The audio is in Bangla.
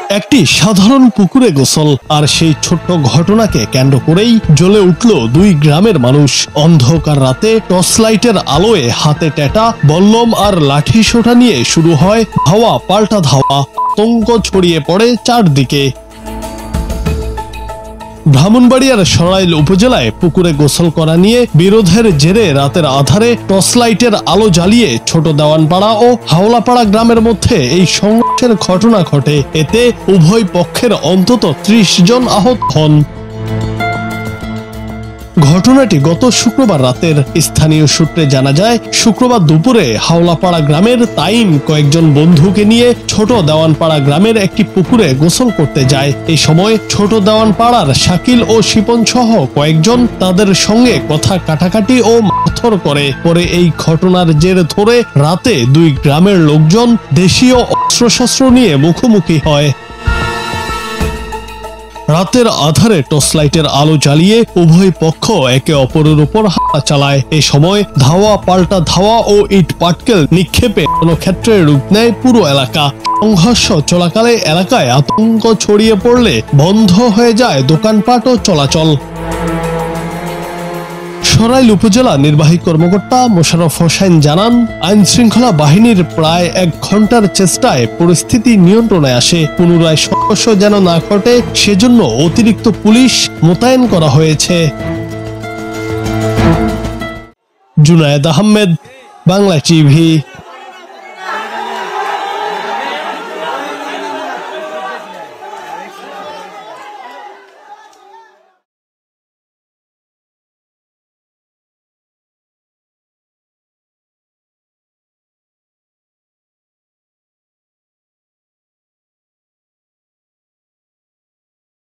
একটি সাধারণ পুকুরে গোসল, আর সেই ছোট্ট ঘটনাকে কেন্দ্র করেই জ্বলে উঠল দুই গ্রামের মানুষ। অন্ধকার রাতে টর্চ লাইটের আলোয় হাতে টেটা বল্লম আর লাঠি সোঁটা নিয়ে শুরু হয় ধাওয়া পাল্টা ধাওয়া। আতঙ্ক ছড়িয়ে পড়ে চারদিকে। ব্রাহ্মণবাড়িয়ার সরাইল উপজেলায় পুকুরে গোসল করা নিয়ে বিরোধের জেরে রাতের আধারে টর্চ লাইটের আলো জ্বালিয়ে ছোট দেওয়ানপাড়া ও হাওলাপাড়া গ্রামের মধ্যে এই সংঘর্ষের ঘটনা ঘটে। এতে উভয় পক্ষের অন্তত ৩০ জন আহত হন। ঘটনাটি গত শুক্রবার রাতের। স্থানীয় সূত্রে জানা যায়, শুক্রবার দুপুরে হাওলাপাড়া গ্রামের তাইম কয়েকজন বন্ধুকে নিয়ে ছোট দেওয়ানপাড়া গ্রামের একটি পুকুরে গোসল করতে যায়। এই সময় ছোট দেওয়ানপাড়ার শাকিল ও শিপন সহ কয়েকজন তাদের সঙ্গে কথা কাটাকাটি ও মারধর করে। পরে এই ঘটনার জের ধরে রাতে দুই গ্রামের লোকজন দেশীয় অস্ত্রশস্ত্র নিয়ে মুখোমুখি হয়। রাতের আধারে টর্চ লাইটের আলো জ্বালিয়ে উভয় পক্ষ একে অপরের উপর হামলা চালায়। এ সময় ধাওয়া পাল্টা ধাওয়া ও ইট পাটকেল নিক্ষেপে কোনো ক্ষেত্রে রূপ নেয় পুরো এলাকা। সংঘর্ষ চলাকালে এলাকায় আতঙ্ক ছড়িয়ে পড়লে বন্ধ হয়ে যায় দোকানপাট ও চলাচল। সরাইল উপজেলা নির্বাহী কর্মকর্তা মোশাররফ হোসেন জানান, আইন শৃঙ্খলা বাহিনীর প্রায় ১ ঘন্টার চেষ্টায় পরিস্থিতি নিয়ন্ত্রণে আসে। পুনরায় সংঘর্ষ যেন না ঘটে সেজন্য অতিরিক্ত পুলিশ মোতায়েন করা হয়েছে। জুনায়েদ আহমেদ, বাংলা টিভি।